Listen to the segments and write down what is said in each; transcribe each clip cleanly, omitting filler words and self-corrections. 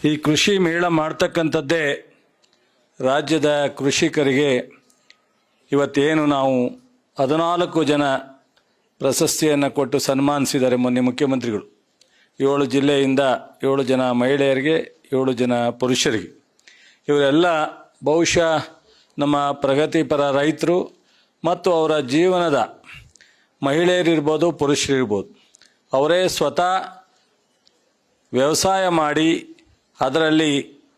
ಈ ಕೃಷಿ ಮೇಳ ಮಾಡ್ತಕ್ಕಂಥದ್ದೇ ರಾಜ್ಯದ ಕೃಷಿಕರಿಗೆ ಇವತ್ತೇನು ನಾವು 14 ಜನ ಪ್ರಶಸ್ತಿಯನ್ನು ಕೊಟ್ಟು ಸನ್ಮಾನಿಸಿದ್ದಾರೆ ಮೊನ್ನೆ ಮುಖ್ಯಮಂತ್ರಿಗಳು. 7 ಜಿಲ್ಲೆಯಿಂದ 7 ಜನ ಮಹಿಳೆಯರಿಗೆ, 7 ಜನ ಪುರುಷರಿಗೆ. ಇವರೆಲ್ಲ ಬಹುಶಃ ನಮ್ಮ ಪ್ರಗತಿಪರ ರೈತರು ಮತ್ತು ಅವರ ಜೀವನದ ಮಹಿಳೆಯರಿರ್ಬೋದು, ಪುರುಷರಿರ್ಬೋದು, ಅವರೇ ಸ್ವತಃ ವ್ಯವಸಾಯ ಮಾಡಿ ಅದರಲ್ಲಿ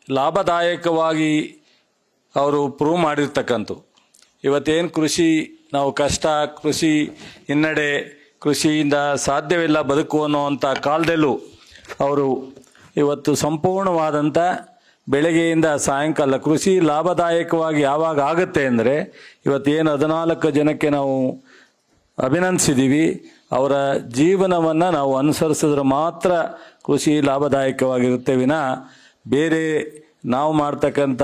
ಲಾಭದಾಯಕವಾಗಿ ಅವರು ಪ್ರೂವ್ ಮಾಡಿರ್ತಕ್ಕಂಥ ಇವತ್ತೇನು ಕೃಷಿ ನಾವು ಕಷ್ಟ, ಕೃಷಿ ಹಿನ್ನಡೆ, ಕೃಷಿಯಿಂದ ಸಾಧ್ಯವಿಲ್ಲ ಬದುಕು ಅನ್ನುವಂಥ ಕಾಲದಲ್ಲೂ ಅವರು ಇವತ್ತು ಸಂಪೂರ್ಣವಾದಂಥ ಬೆಳಗ್ಗೆಯಿಂದ ಸಾಯಂಕಾಲ ಕೃಷಿ ಲಾಭದಾಯಕವಾಗಿ ಯಾವಾಗ ಆಗುತ್ತೆ ಅಂದರೆ ಇವತ್ತೇನು 14 ಜನಕ್ಕೆ ನಾವು ಅಭಿನಂದಿಸಿದ್ದೀವಿ. ಅವರ ಜೀವನವನ್ನು ನಾವು ಅನುಸರಿಸಿದ್ರೆ ಮಾತ್ರ ಕೃಷಿ ಲಾಭದಾಯಕವಾಗಿರುತ್ತೆ ವಿನಃ ಬೇರೆ ನಾವು ಮಾಡ್ತಕ್ಕಂಥ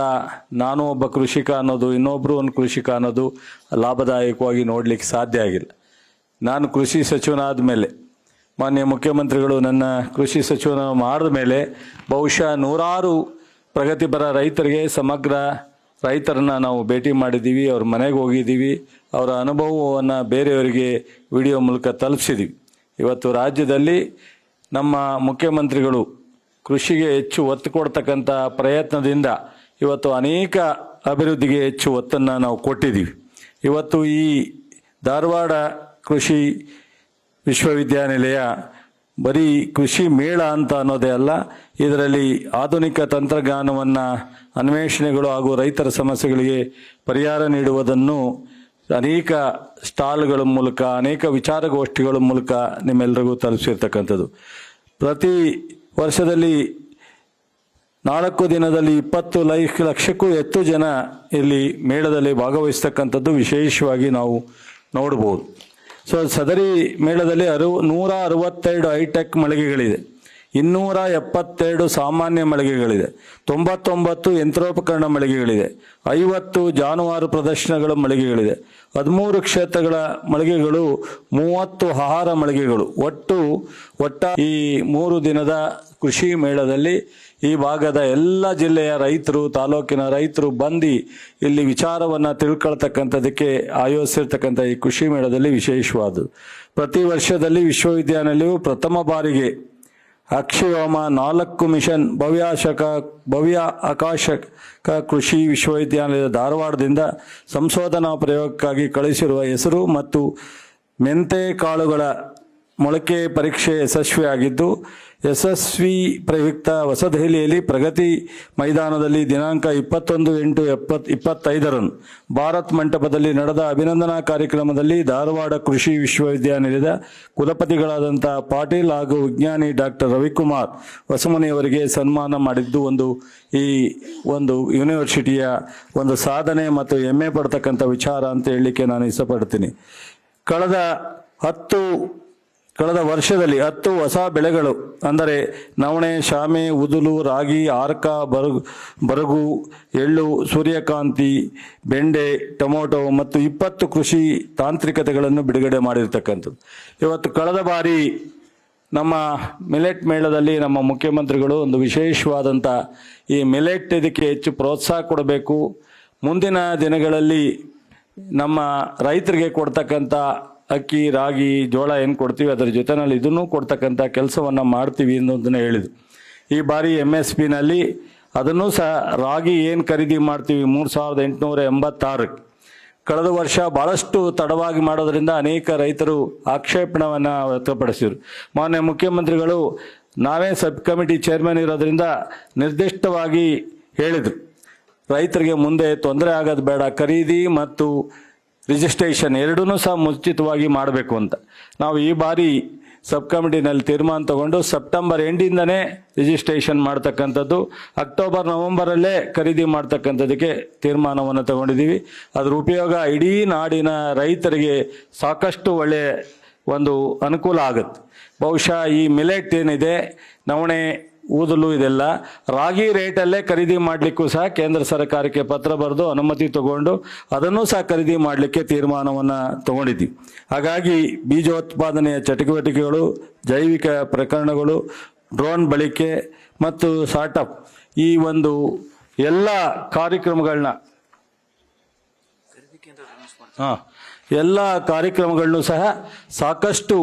ನಾನು ಒಬ್ಬ ಕೃಷಿಕ ಅನ್ನೋದು, ಇನ್ನೊಬ್ಬರು ಒಂದು ಕೃಷಿಕ ಅನ್ನೋದು ಲಾಭದಾಯಕವಾಗಿ ನೋಡಲಿಕ್ಕೆ ಸಾಧ್ಯ ಆಗಿಲ್ಲ. ನಾನು ಕೃಷಿ ಸಚಿವನಾದ ಮೇಲೆ, ಮಾನ್ಯ ಮುಖ್ಯಮಂತ್ರಿಗಳು ನನ್ನ ಕೃಷಿ ಸಚಿವನ ಮಾಡಿದ ಮೇಲೆ ಬಹುಶಃ 100 ಪ್ರಗತಿಪರ ರೈತರಿಗೆ, ಸಮಗ್ರ ರೈತರನ್ನು ನಾವು ಭೇಟಿ ಮಾಡಿದ್ದೀವಿ, ಅವ್ರ ಮನೆಗೆ ಹೋಗಿದ್ದೀವಿ, ಅವರ ಅನುಭವವನ್ನು ಬೇರೆಯವರಿಗೆ ವಿಡಿಯೋ ಮೂಲಕ ತಲುಪಿಸಿದ್ದೀವಿ. ಇವತ್ತು ರಾಜ್ಯದಲ್ಲಿ ನಮ್ಮ ಮುಖ್ಯಮಂತ್ರಿಗಳು ಕೃಷಿಗೆ ಹೆಚ್ಚು ಒತ್ತು ಕೊಡ್ತಕ್ಕಂಥ ಪ್ರಯತ್ನದಿಂದ ಇವತ್ತು ಅನೇಕ ಅಭಿವೃದ್ಧಿಗೆ ಹೆಚ್ಚು ಒತ್ತನ್ನು ನಾವು ಕೊಟ್ಟಿದ್ದೀವಿ. ಇವತ್ತು ಈ ಧಾರವಾಡ ಕೃಷಿ ವಿಶ್ವವಿದ್ಯಾನಿಲಯ ಬರೀ ಕೃಷಿ ಮೇಳ ಅಂತ ಅನ್ನೋದೇ ಅಲ್ಲ, ಇದರಲ್ಲಿ ಆಧುನಿಕ ತಂತ್ರಜ್ಞಾನವನ್ನು, ಅನ್ವೇಷಣೆಗಳು ಹಾಗೂ ರೈತರ ಸಮಸ್ಯೆಗಳಿಗೆ ಪರಿಹಾರ ನೀಡುವುದನ್ನು ಅನೇಕ ಸ್ಟಾಲ್ಗಳ ಮೂಲಕ, ಅನೇಕ ವಿಚಾರಗೋಷ್ಠಿಗಳ ಮೂಲಕ ನಿಮ್ಮೆಲ್ಲರಿಗೂ ತಲುಪಿಸಿರ್ತಕ್ಕಂಥದ್ದು. ಪ್ರತಿ ವರ್ಷದಲ್ಲಿ 4 ದಿನದಲ್ಲಿ 20 ಲಕ್ಷಕ್ಕೂ ಹೆಚ್ಚು ಜನ ಇಲ್ಲಿ ಮೇಳದಲ್ಲಿ ಭಾಗವಹಿಸ್ತಕ್ಕಂಥದ್ದು ವಿಶೇಷವಾಗಿ ನಾವು ನೋಡ್ಬೋದು. ಸದರಿ ಮೇಳದಲ್ಲಿ 162 ಹೈಟೆಕ್ ಮಳಿಗೆಗಳಿದೆ, 272 ಸಾಮಾನ್ಯ ಮಳಿಗೆಗಳಿದೆ, 99 ಯಂತ್ರೋಪಕರಣ ಮಳಿಗೆಗಳಿದೆ, 50 ಜಾನುವಾರು ಪ್ರದರ್ಶನಗಳ ಮಳಿಗೆಗಳಿದೆ, 13 ಕ್ಷೇತ್ರಗಳ ಮಳಿಗೆಗಳು, 30 ಆಹಾರ ಮಳಿಗೆಗಳು. ಒಟ್ಟ ಈ 3 ದಿನದ ಕೃಷಿ ಮೇಳದಲ್ಲಿ ಈ ಭಾಗದ ಎಲ್ಲ ಜಿಲ್ಲೆಯ ರೈತರು, ತಾಲೂಕಿನ ರೈತರು ಬಂದು ಇಲ್ಲಿ ವಿಚಾರವನ್ನು ತಿಳ್ಕೊಳ್ತಕ್ಕಂಥದ್ದಕ್ಕೆ ಆಯೋಜಿಸಿರ್ತಕ್ಕಂಥ ಈ ಕೃಷಿ ಮೇಳದಲ್ಲಿ ವಿಶೇಷವಾದದ್ದು. ಪ್ರತಿ ವರ್ಷದಲ್ಲಿ ವಿಶ್ವವಿದ್ಯಾನಿಲಯವು ಪ್ರಥಮ ಬಾರಿಗೆ ಅಕ್ಷಯೋಮ 4 ಮಿಷನ್ ಭವ್ಯ ಆಕಾಶಕ ಕೃಷಿ ವಿಶ್ವವಿದ್ಯಾನಿಲಯದ ಧಾರವಾಡದಿಂದ ಸಂಶೋಧನಾ ಪ್ರಯೋಗಕ್ಕಾಗಿ ಕಳಿಸಿರುವ ಹೆಸರು ಮತ್ತು ಮೆಂತೆ ಕಾಳುಗಳ ಮೊಳಕೆ ಪರೀಕ್ಷೆ ಯಶಸ್ವಿಯಾಗಿದ್ದು, ಯಶಸ್ವಿ ಪ್ರಯುಕ್ತ ಹೊಸದೆಹಲಿಯಲ್ಲಿ ಪ್ರಗತಿ ಮೈದಾನದಲ್ಲಿ ದಿನಾಂಕ 21/8/25 ಭಾರತ್ ಮಂಟಪದಲ್ಲಿ ನಡೆದ ಅಭಿನಂದನಾ ಕಾರ್ಯಕ್ರಮದಲ್ಲಿ ಧಾರವಾಡ ಕೃಷಿ ವಿಶ್ವವಿದ್ಯಾನಿಲಯದ ಕುಲಪತಿಗಳಾದಂಥ ಪಾಟೀಲ್ ಹಾಗೂ ವಿಜ್ಞಾನಿ ಡಾಕ್ಟರ್ ರವಿಕುಮಾರ್ ಹೊಸಮನಿಯವರಿಗೆ ಸನ್ಮಾನ ಮಾಡಿದ್ದು ಈ ಒಂದು ಯೂನಿವರ್ಸಿಟಿಯ ಒಂದು ಸಾಧನೆ ಮತ್ತು ಹೆಮ್ಮೆ ಪಡ್ತಕ್ಕಂಥ ವಿಚಾರ ಅಂತ ಹೇಳಲಿಕ್ಕೆ ನಾನು ಇಷ್ಟಪಡ್ತೀನಿ. ಕಳೆದ ವರ್ಷದಲ್ಲಿ 10 ಹೊಸ ಬೆಳೆಗಳು ಅಂದರೆ ನವಣೆ, ಶಾಮೆ, ಉದುಲು, ರಾಗಿ, ಆರ್ಕ, ಬರಗು, ಎಳ್ಳು, ಸೂರ್ಯಕಾಂತಿ, ಬೆಂಡೆ, ಟೊಮೊಟೊ ಮತ್ತು 20 ಕೃಷಿ ತಾಂತ್ರಿಕತೆಗಳನ್ನು ಬಿಡುಗಡೆ ಮಾಡಿರ್ತಕ್ಕಂಥದ್ದು. ಇವತ್ತು ಕಳೆದ ಬಾರಿ ನಮ್ಮ ಮಿಲೆಟ್ ಮೇಳದಲ್ಲಿ ನಮ್ಮ ಮುಖ್ಯಮಂತ್ರಿಗಳು ಒಂದು ವಿಶೇಷವಾದಂಥ ಈ ಮಿಲೆಟ್ ಇದಕ್ಕೆ ಹೆಚ್ಚು ಪ್ರೋತ್ಸಾಹ ಕೊಡಬೇಕು, ಮುಂದಿನ ದಿನಗಳಲ್ಲಿ ನಮ್ಮ ರೈತರಿಗೆ ಕೊಡ್ತಕ್ಕಂಥ ಅಕ್ಕಿ, ರಾಗಿ, ಜೋಳ ಏನು ಕೊಡ್ತೀವಿ ಅದರ ಜೊತೆಯಲ್ಲಿ ಇದನ್ನು ಕೊಡ್ತಕ್ಕಂಥ ಕೆಲಸವನ್ನು ಮಾಡ್ತೀವಿ ಅನ್ನೋದನ್ನು ಹೇಳಿದರು. ಈ ಬಾರಿ MSPನಲ್ಲಿ ಅದನ್ನು ಸಹ ರಾಗಿ ಏನು ಖರೀದಿ ಮಾಡ್ತೀವಿ 3886 ಕಳೆದ ವರ್ಷ ಭಾಳಷ್ಟು ತಡವಾಗಿ ಮಾಡೋದರಿಂದ ಅನೇಕ ರೈತರು ಆಕ್ಷೇಪಣೆಯನ್ನು ವ್ಯಕ್ತಪಡಿಸಿದರು. ಮಾನ್ಯ ಮುಖ್ಯಮಂತ್ರಿಗಳು ನಾವೇ ಸಬ್ ಕಮಿಟಿ ಚೇರ್ಮನ್ ಇರೋದ್ರಿಂದ ನಿರ್ದಿಷ್ಟವಾಗಿ ಹೇಳಿದರು, ರೈತರಿಗೆ ಮುಂದೆ ತೊಂದರೆ ಆಗೋದು ಬೇಡ, ಖರೀದಿ ಮತ್ತು ರಿಜಿಸ್ಟ್ರೇಷನ್ ಎರಡೂ ಸಹ ಮುಂಚಿತವಾಗಿ ಮಾಡಬೇಕು ಅಂತ. ನಾವು ಈ ಬಾರಿ ಸಬ್ ಕಮಿಟಿನಲ್ಲಿ ತೀರ್ಮಾನ ತಗೊಂಡು ಸೆಪ್ಟೆಂಬರ್ ಎಂಡಿಂದನೇ ರಿಜಿಸ್ಟ್ರೇಷನ್ ಮಾಡ್ತಕ್ಕಂಥದ್ದು, ಅಕ್ಟೋಬರ್ ನವೆಂಬರಲ್ಲೇ ಖರೀದಿ ಮಾಡ್ತಕ್ಕಂಥದ್ದಕ್ಕೆ ತೀರ್ಮಾನವನ್ನು ತಗೊಂಡಿದ್ದೀವಿ. ಅದರ ಉಪಯೋಗ ಇಡೀ ನಾಡಿನ ರೈತರಿಗೆ ಸಾಕಷ್ಟು ಒಳ್ಳೆಯ ಒಂದು ಅನುಕೂಲ ಆಗುತ್ತೆ. ಬಹುಶಃ ಈ ಮಿಲೆಟ್ ಏನಿದೆ, ನವಣೆ, ಊದಲು, ಇದೆಲ್ಲ ರಾಗಿ ರೇಟಲ್ಲೇ ಖರೀದಿ ಮಾಡಲಿಕ್ಕೂ ಸಹ ಕೇಂದ್ರ ಸರ್ಕಾರಕ್ಕೆ ಪತ್ರ ಬರೆದು ಅನುಮತಿ ತಗೊಂಡು ಅದನ್ನು ಸಹ ಖರೀದಿ ಮಾಡಲಿಕ್ಕೆ ತೀರ್ಮಾನವನ್ನು ತಗೊಂಡಿದ್ದೀವಿ. ಹಾಗಾಗಿ ಬೀಜೋತ್ಪಾದನೆಯ ಚಟುವಟಿಕೆಗಳು, ಜೈವಿಕ ಪ್ರಕರಣಗಳು, ಡ್ರೋನ್ ಬಳಕೆ ಮತ್ತು ಸ್ಟಾರ್ಟಪ್ ಈ ಒಂದು ಎಲ್ಲ ಕಾರ್ಯಕ್ರಮಗಳನ್ನ ಎಲ್ಲ ಕಾರ್ಯಕ್ರಮಗಳನ್ನು ಸಹ ಸಾಕಷ್ಟು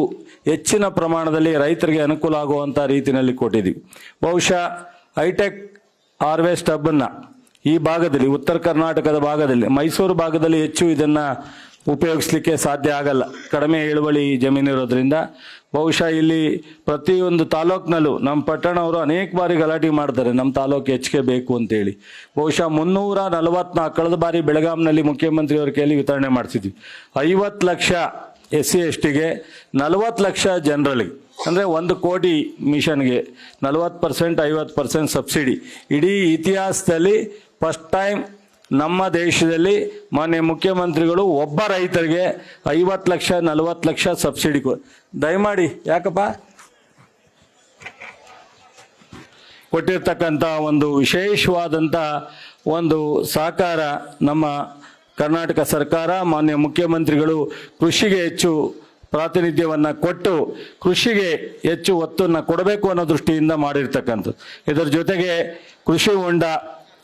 ಹೆಚ್ಚಿನ ಪ್ರಮಾಣದಲ್ಲಿ ರೈತರಿಗೆ ಅನುಕೂಲ ಆಗುವಂಥ ರೀತಿಯಲ್ಲಿ ಕೊಟ್ಟಿದ್ದೀವಿ. ಬಹುಶಃ ಹೈಟೆಕ್ ಹಾರ್ವೆಸ್ಟ್ ಹಬ್ಬನ್ನು ಈ ಭಾಗದಲ್ಲಿ, ಉತ್ತರ ಕರ್ನಾಟಕದ ಭಾಗದಲ್ಲಿ, ಮೈಸೂರು ಭಾಗದಲ್ಲಿ ಹೆಚ್ಚು ಇದನ್ನು ಉಪಯೋಗಿಸ್ಲಿಕ್ಕೆ ಸಾಧ್ಯ ಆಗಲ್ಲ, ಕಡಿಮೆ ಇಳುವಳಿ ಜಮೀನಿರೋದ್ರಿಂದ. ಬಹುಶಃ ಇಲ್ಲಿ ಪ್ರತಿಯೊಂದು ತಾಲೂಕಿನಲ್ಲೂ ನಮ್ಮ ಪಟ್ಟಣವರು ಅನೇಕ ಬಾರಿ ಗಲಾಟೆ ಮಾಡ್ತಾರೆ, ನಮ್ಮ ತಾಲೂಕು ಹೆಚ್ಚಿಗೆ ಬೇಕು ಅಂತೇಳಿ. ಬಹುಶಃ 344 ಕಳೆದ ಬಾರಿ ಬೆಳಗಾಂನಲ್ಲಿ ಮುಖ್ಯಮಂತ್ರಿಯವರ ಕೈಯಲ್ಲಿ ವಿತರಣೆ ಮಾಡಿಸಿದ್ವಿ. 50 ಲಕ್ಷ SC/STಗೆ, 40 ಲಕ್ಷ ಜನರಲ್ಗೆ, ಅಂದರೆ 1 ಕೋಟಿ ಮಿಷನ್ಗೆ 40%, 50% ಸಬ್ಸಿಡಿ. ಇಡೀ ಇತಿಹಾಸದಲ್ಲಿ ಫಸ್ಟ್ ಟೈಮ್ ನಮ್ಮ ದೇಶದಲ್ಲಿ ಮಾನ್ಯ ಮುಖ್ಯಮಂತ್ರಿಗಳು ಒಬ್ಬ ರೈತರಿಗೆ 50 ಲಕ್ಷ 40 ಲಕ್ಷ ಸಬ್ಸಿಡಿ ದಯಮಾಡಿ ಯಾಕಪ್ಪ ಕೊಟ್ಟಿರ್ತಕ್ಕಂಥ ಒಂದು ವಿಶೇಷವಾದಂಥ ಒಂದು ಸಹಕಾರ ನಮ್ಮ ಕರ್ನಾಟಕ ಸರ್ಕಾರ, ಮಾನ್ಯ ಮುಖ್ಯಮಂತ್ರಿಗಳು ಕೃಷಿಗೆ ಹೆಚ್ಚು ಪ್ರಾತಿನಿಧ್ಯವನ್ನು ಕೊಟ್ಟು ಕೃಷಿಗೆ ಹೆಚ್ಚು ಒತ್ತನ್ನು ಕೊಡಬೇಕು ಅನ್ನೋ ದೃಷ್ಟಿಯಿಂದ ಮಾಡಿರ್ತಕ್ಕಂಥದ್ದು. ಇದರ ಜೊತೆಗೆ ಕೃಷಿ ಹೊಂಡ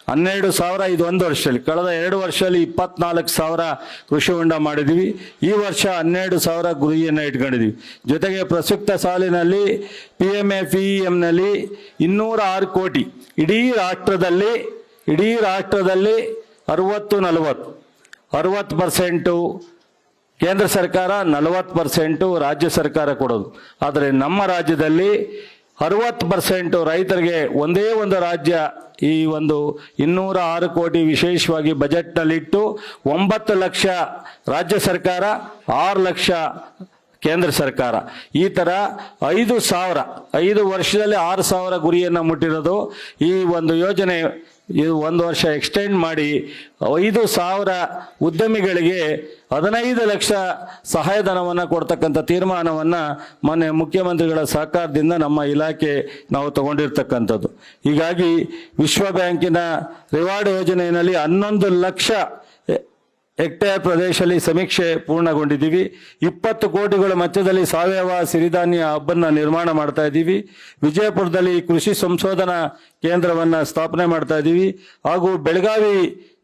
12,000 ಇದು ಒಂದು ವರ್ಷದಲ್ಲಿ, ಕಳೆದ 2 ವರ್ಷದಲ್ಲಿ 24,000 ಕೃಷಿ ಹೊಂಡ ಮಾಡಿದ್ದೀವಿ. ಈ ವರ್ಷ 12,000 ಗುರಿಯನ್ನು ಇಟ್ಕೊಂಡಿದ್ದೀವಿ. ಜೊತೆಗೆ ಪ್ರಸಕ್ತ ಸಾಲಿನಲ್ಲಿ PMFEMನಲ್ಲಿ 206 ಕೋಟಿ, ಇಡೀ ರಾಷ್ಟ್ರದಲ್ಲಿ 60-40 60% ಕೇಂದ್ರ ಸರ್ಕಾರ, 40% ರಾಜ್ಯ ಸರ್ಕಾರ ಕೊಡೋದು. ಆದರೆ ನಮ್ಮ ರಾಜ್ಯದಲ್ಲಿ 60% ರೈತರಿಗೆ ಒಂದೇ ಒಂದು ರಾಜ್ಯ ಈ ಒಂದು 206 ಕೋಟಿ ವಿಶೇಷವಾಗಿ ಬಜೆಟ್ನಲ್ಲಿಟ್ಟು 9 ಲಕ್ಷ ರಾಜ್ಯ ಸರ್ಕಾರ, 6 ಲಕ್ಷ ಕೇಂದ್ರ ಸರ್ಕಾರ. ಈ ಥರ 5 ವರ್ಷದಲ್ಲಿ 6,000 ಗುರಿಯನ್ನು ಮುಟ್ಟಿರೋದು. ಈ ಒಂದು ಯೋಜನೆ ಇದು 1 ವರ್ಷ ಎಕ್ಸ್ಟೆಂಡ್ ಮಾಡಿ 5,000 ಉದ್ಯಮಿಗಳಿಗೆ 15 ಲಕ್ಷ ಸಹಾಯಧನವನ್ನು ಕೊಡ್ತಕ್ಕಂಥ ತೀರ್ಮಾನವನ್ನು ಮಾನ್ಯ ಮುಖ್ಯಮಂತ್ರಿಗಳ ಸಹಕಾರದಿಂದ ನಮ್ಮ ಇಲಾಖೆ ನಾವು ತಗೊಂಡಿರ್ತಕ್ಕಂಥದ್ದು. ಹೀಗಾಗಿ ವಿಶ್ವ ಬ್ಯಾಂಕಿನ ರಿವಾರ್ಡ್ ಯೋಜನೆಯಲ್ಲಿ 11 ಲಕ್ಷ ಹೆಕ್ಟೇರ್ ಪ್ರದೇಶದಲ್ಲಿ ಸಮೀಕ್ಷೆ ಪೂರ್ಣಗೊಂಡಿದ್ದೀವಿ. 20 ಕೋಟಿಗಳ ಮಧ್ಯದಲ್ಲಿ ಸಾವಯವ ಸಿರಿಧಾನ್ಯ ಹಬ್ಬನ್ನು ನಿರ್ಮಾಣ ಮಾಡ್ತಾ ಇದ್ದೀವಿ. ವಿಜಯಪುರದಲ್ಲಿ ಕೃಷಿ ಸಂಶೋಧನಾ ಕೇಂದ್ರವನ್ನು ಸ್ಥಾಪನೆ ಮಾಡ್ತಾ ಇದ್ದೀವಿ. ಹಾಗೂ ಬೆಳಗಾವಿ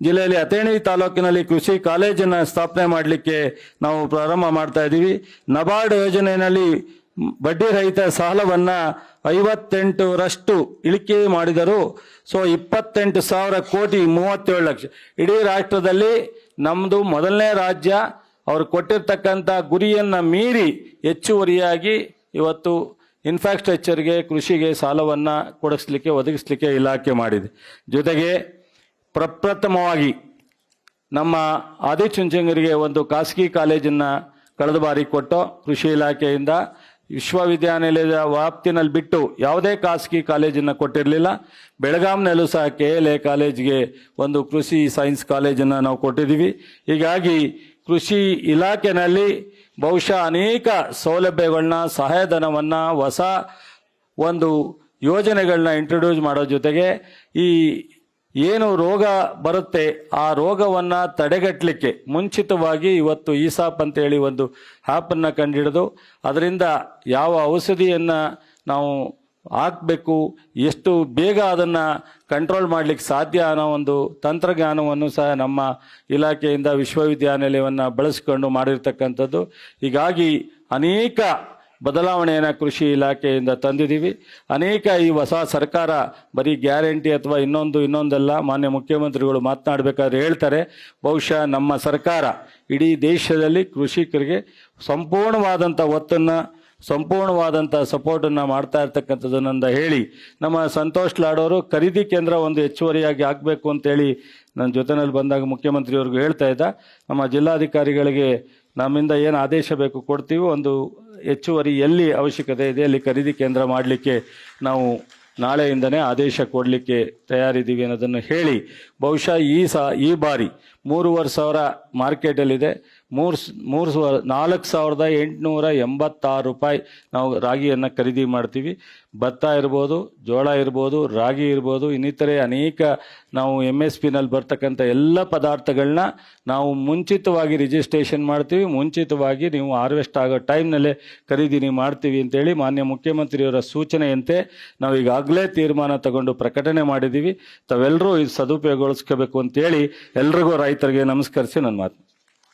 ಜಿಲ್ಲೆಯಲ್ಲಿ ಅಥಣಿ ತಾಲೂಕಿನಲ್ಲಿ ಕೃಷಿ ಕಾಲೇಜನ್ನು ಸ್ಥಾಪನೆ ಮಾಡಲಿಕ್ಕೆ ನಾವು ಪ್ರಾರಂಭ ಮಾಡ್ತಾ ಇದ್ದೀವಿ. ನಬಾರ್ಡ್ ಯೋಜನೆಯಲ್ಲಿ ಬಡ್ಡಿ ರಹಿತ ಸಾಲವನ್ನು 58% ಇಳಿಕೆ ಮಾಡಿದರು. ಸೊ 28,000 ಕೋಟಿ 37 ಲಕ್ಷ. ಇಡೀ ರಾಷ್ಟ್ರದಲ್ಲಿ ನಮ್ಮದು ಮೊದಲನೇ ರಾಜ್ಯ. ಅವರು ಕೊಟ್ಟಿರ್ತಕ್ಕಂಥ ಗುರಿಯನ್ನು ಮೀರಿ ಹೆಚ್ಚುವರಿಯಾಗಿ ಇವತ್ತು ಇನ್ಫ್ರಾಸ್ಟ್ರಕ್ಚರ್ಗೆ, ಕೃಷಿಗೆ ಸಾಲವನ್ನು ಒದಗಿಸಲಿಕ್ಕೆ ಇಲಾಖೆ ಮಾಡಿದೆ. ಜೊತೆಗೆ ಪ್ರಪ್ರಥಮವಾಗಿ ನಮ್ಮ ಆದಿಚುಂಚನಗಿರಿಗೆ ಒಂದು ಖಾಸಗಿ ಕಾಲೇಜನ್ನು ಕಳೆದ ಬಾರಿ ಕೊಟ್ಟು ಕೃಷಿ ಇಲಾಖೆಯಿಂದ ವಿಶ್ವವಿದ್ಯಾನಿಲಯದ ವ್ಯಾಪ್ತಿನಲ್ಲಿ ಬಿಟ್ಟು ಯಾವುದೇ ಖಾಸಗಿ ಕಾಲೇಜನ್ನು ಕೊಟ್ಟಿರಲಿಲ್ಲ. ಬೆಳಗಾಂನಲ್ಲೂ ಸಹ KLA ಕಾಲೇಜ್ಗೆ ಒಂದು ಕೃಷಿ ಸೈನ್ಸ್ ಕಾಲೇಜನ್ನು ನಾವು ಕೊಟ್ಟಿದ್ದೀವಿ. ಹೀಗಾಗಿ ಕೃಷಿ ಇಲಾಖೆಯಲ್ಲಿ ಬಹುಶಃ ಅನೇಕ ಸೌಲಭ್ಯಗಳನ್ನ, ಸಹಾಯಧನವನ್ನು, ಹೊಸ ಒಂದು ಯೋಜನೆಗಳನ್ನ ಇಂಟ್ರೊಡ್ಯೂಸ್ ಮಾಡೋ ಜೊತೆಗೆ ಈ ಏನು ರೋಗ ಬರುತ್ತೆ ಆ ರೋಗವನ್ನು ತಡೆಗಟ್ಟಲಿಕ್ಕೆ ಮುಂಚಿತವಾಗಿ ಇವತ್ತು ESAP ಅಂತೇಳಿ ಒಂದು ಆ್ಯಪನ್ನು ಕಂಡುಹಿಡಿದು ಅದರಿಂದ ಯಾವ ಔಷಧಿಯನ್ನು ನಾವು ಹಾಕಬೇಕು, ಎಷ್ಟು ಬೇಗ ಅದನ್ನು ಕಂಟ್ರೋಲ್ ಮಾಡಲಿಕ್ಕೆ ಸಾಧ್ಯ ಅನ್ನೋ ಒಂದು ತಂತ್ರಜ್ಞಾನವನ್ನು ಸಹ ನಮ್ಮ ಇಲಾಖೆಯಿಂದ ವಿಶ್ವವಿದ್ಯಾನಿಲಯವನ್ನು ಬಳಸಿಕೊಂಡು ಮಾಡಿರ್ತಕ್ಕಂಥದ್ದು. ಹೀಗಾಗಿ ಅನೇಕ ಬದಲಾವಣೆಯನ್ನು ಕೃಷಿ ಇಲಾಖೆಯಿಂದ ತಂದಿದ್ದೀವಿ. ಅನೇಕ ಈ ಹೊಸ ಸರ್ಕಾರ ಬರೀ ಗ್ಯಾರಂಟಿ ಅಥವಾ ಇನ್ನೊಂದಲ್ಲ, ಮಾನ್ಯ ಮುಖ್ಯಮಂತ್ರಿಗಳು ಮಾತನಾಡಬೇಕಾದ್ರೆ ಹೇಳ್ತಾರೆ, ಬಹುಶಃ ನಮ್ಮ ಸರ್ಕಾರ ಇಡೀ ದೇಶದಲ್ಲಿ ಕೃಷಿಕರಿಗೆ ಸಂಪೂರ್ಣವಾದಂಥ ಒತ್ತನ್ನು, ಸಂಪೂರ್ಣವಾದಂಥ ಸಪೋರ್ಟನ್ನು ಮಾಡ್ತಾ ಇರ್ತಕ್ಕಂಥದ್ದನ್ನ ಹೇಳಿ, ನಮ್ಮ ಸಂತೋಷ್ ಲಾಡೋರು ಖರೀದಿ ಕೇಂದ್ರ ಒಂದು ಹೆಚ್ಚುವರಿಯಾಗಿ ಆಗಬೇಕು ಅಂತೇಳಿ ನನ್ನ ಜೊತೆಯಲ್ಲಿ ಬಂದಾಗ ಮುಖ್ಯಮಂತ್ರಿಯವ್ರಿಗೂ ಹೇಳ್ತಾ ಇದ್ದ. ನಮ್ಮ ಜಿಲ್ಲಾಧಿಕಾರಿಗಳಿಗೆ ನಮ್ಮಿಂದ ಏನು ಆದೇಶ ಬೇಕು ಕೊಡ್ತೀವಿ, ಒಂದು ಹೆಚ್ಚುವರಿ ಎಲ್ಲಿ ಅವಶ್ಯಕತೆ ಇದೆ ಅಲ್ಲಿ ಖರೀದಿ ಕೇಂದ್ರ ಮಾಡಲಿಕ್ಕೆ ನಾವು ನಾಳೆಯಿಂದನೇ ಆದೇಶ ಕೊಡಲಿಕ್ಕೆ ತಯಾರಿದ್ದೀವಿ ಅನ್ನೋದನ್ನು ಹೇಳಿ, ಬಹುಶಃ ಈ ಬಾರಿ 3,500 ಮಾರ್ಕೆಟಲ್ಲಿದೆ. ₹4,886 ನಾವು ರಾಗಿಯನ್ನು ಖರೀದಿ ಮಾಡ್ತೀವಿ. ಭತ್ತ ಇರ್ಬೋದು, ಜೋಳ ಇರ್ಬೋದು, ರಾಗಿ ಇರ್ಬೋದು, ಇನ್ನಿತರೆ ಅನೇಕ ನಾವು MSPನಲ್ಲಿ ಬರ್ತಕ್ಕಂಥ ಎಲ್ಲ ಪದಾರ್ಥಗಳನ್ನ ನಾವು ಮುಂಚಿತವಾಗಿ ರಿಜಿಸ್ಟ್ರೇಷನ್ ಮಾಡ್ತೀವಿ. ಮುಂಚಿತವಾಗಿ ನೀವು ಹಾರ್ವೆಸ್ಟ್ ಆಗೋ ಟೈಮ್ನಲ್ಲೇ ಖರೀದಿ ಮಾಡ್ತೀವಿ ಅಂತೇಳಿ ಮಾನ್ಯ ಮುಖ್ಯಮಂತ್ರಿಯವರ ಸೂಚನೆಯಂತೆ ನಾವು ಈಗಾಗಲೇ ತೀರ್ಮಾನ ತಗೊಂಡು ಪ್ರಕಟಣೆ ಮಾಡಿದ್ದೀವಿ. ತಾವೆಲ್ಲರೂ ಇದು ಸದುಪಯೋಗಗೊಳಿಸ್ಕೋಬೇಕು ಅಂತೇಳಿ ಎಲ್ರಿಗೂ ರೈತರಿಗೆ ನಮಸ್ಕರಿಸಿ ನನ್ನ ಮಾತು